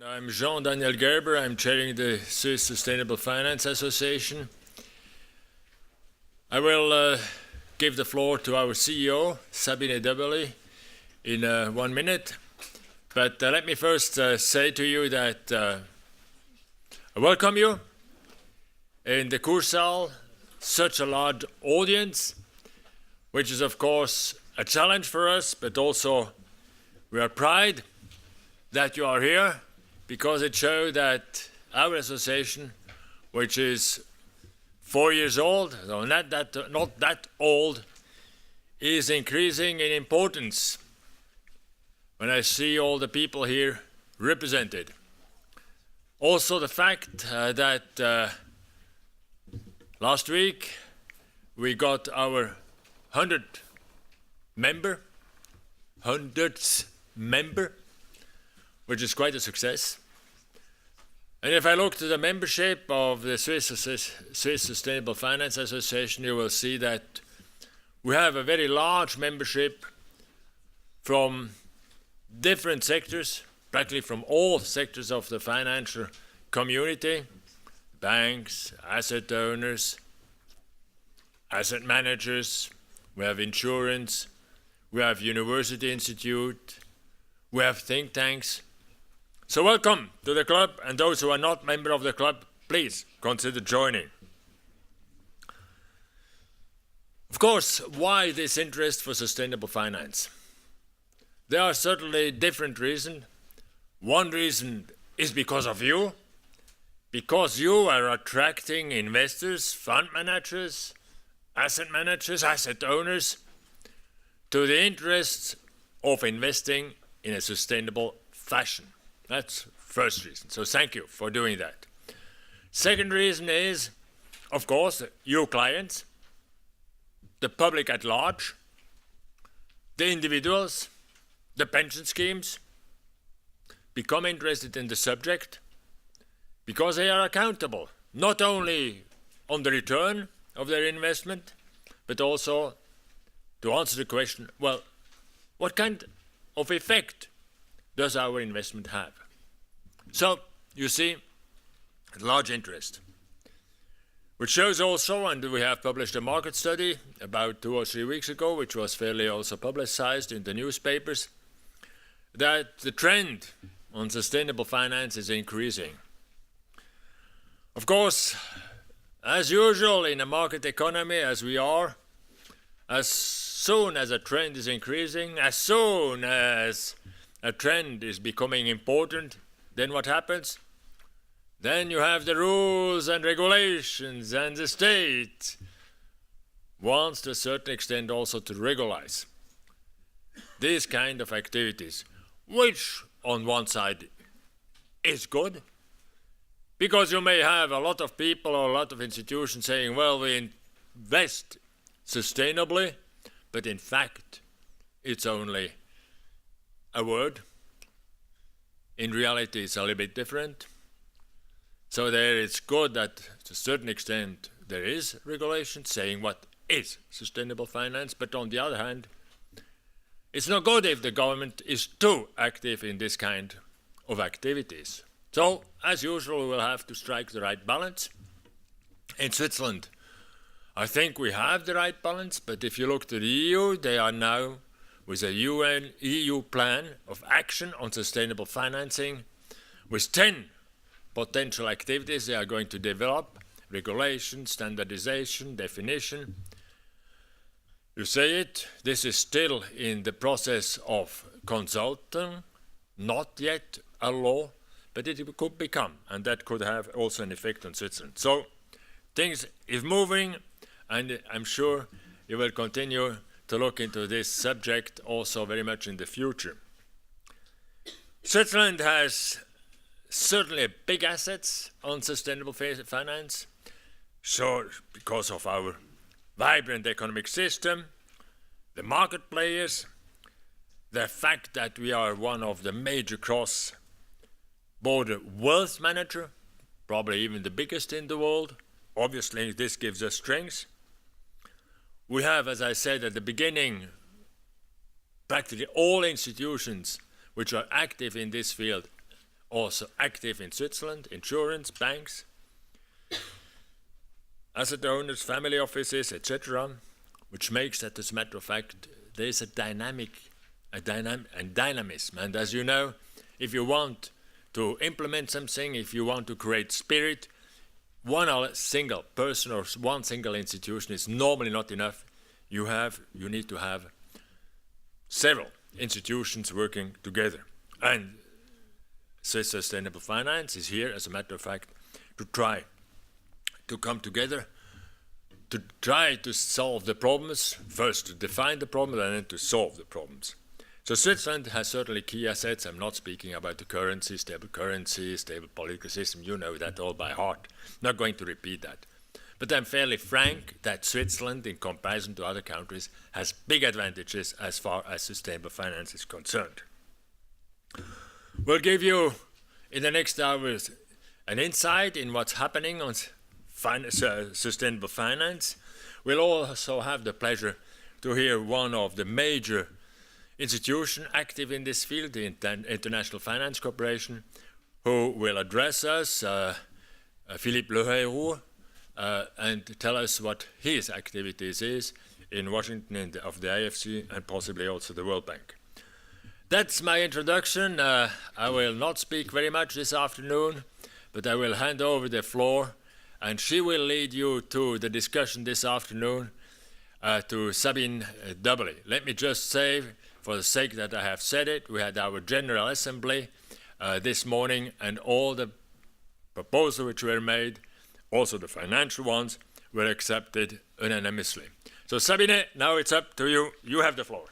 I'm Jean-Daniel Gerber. I'm chairing the Swiss Sustainable Finance Association. I will give the floor to our CEO, Sabine Döberli, in 1 minute. But let me first say to you that I welcome you in the Kursaal, such a large audience, which is of course a challenge for us, but also we are proud that you are here, because it shows that our association, which is 4 years old, so not that old, is increasing in importance when I see all the people here represented. Also the fact that last week we got our 100th member, which is quite a success. And if I look to the membership of the Swiss Sustainable Finance Association, you will see that we have a very large membership from different sectors, practically from all sectors of the financial community: banks, asset owners, asset managers, we have insurance, we have university institute, we have think tanks. So welcome to the club, and those who are not member of the club, please consider joining. Of course, why this interest for sustainable finance? There are certainly different reasons. One reason is because of you, because you are attracting investors, fund managers, asset owners to the interests of investing in a sustainable fashion. That's first reason. So thank you for doing that. Second reason is, of course, your clients, the public at large, the individuals, the pension schemes become interested in the subject because they are accountable, not only on the return of their investment, but also to answer the question, well, what kind of effect does our investment have? So, you see, large interest. Which shows also, and we have published a market study about 2 or 3 weeks ago, which was fairly also publicized in the newspapers, that the trend on sustainable finance is increasing. Of course, as usual in a market economy as we are, as soon as a trend is increasing, as soon as a trend is becoming important, then what happens? Then you have the rules and regulations, and the state wants to a certain extent also to regularize these kind of activities, which on one side is good, because you may have a lot of people or a lot of institutions saying, well, we invest sustainably, but in fact it's only a word. In reality it's a little bit different. So there it's good that to a certain extent there is regulation saying what is sustainable finance, but on the other hand, it's not good if the government is too active in this kind of activities. So, as usual, we will have to strike the right balance. In Switzerland, I think we have the right balance, but if you look to the EU, they are now with a EU plan of action on sustainable financing with 10 potential activities they are going to develop: regulation, standardization, definition. You say it, this is still in the process of consulting, not yet a law, but it could become, and that could have also an effect on Switzerland. So things is moving, and I'm sure you will continue to look into this subject also very much in the future. Switzerland has certainly big assets on sustainable finance, so because of our vibrant economic system, the market players, the fact that we are one of the major cross-border wealth manager, probably even the biggest in the world. Obviously, this gives us strength. We have, as I said at the beginning, practically all institutions which are active in this field also active in Switzerland, insurance, banks, asset owners, family offices, etc., which makes that, as a matter of fact, there's a dynamism. And as you know, if you want to implement something, if you want to create spirit, one single person or one single institution is normally not enough. You need to have several institutions working together. And Swiss Sustainable Finance is here, as a matter of fact, to try to come together, to try to solve the problems, first to define the problem and then to solve the problems. So Switzerland has certainly key assets. I'm not speaking about the currency, stable political system. You know that all by heart. Not going to repeat that. But I'm fairly frank that Switzerland, in comparison to other countries, has big advantages as far as sustainable finance is concerned. We'll give you, in the next hours, an insight in what's happening on sustainable finance. We'll also have the pleasure to hear one of the major institution active in this field, the International Finance Corporation, who will address us, Philippe Leroux, and tell us what his activities is in Washington of the IFC and possibly also the World Bank. That's my introduction. I will not speak very much this afternoon, but I will hand over the floor, and she will lead you to the discussion this afternoon to Sabine Doubly. Let me just say, for the sake that I have said it, we had our General Assembly this morning, and all the proposals which were made, also the financial ones, were accepted unanimously. So Sabine, now it's up to you. You have the floor.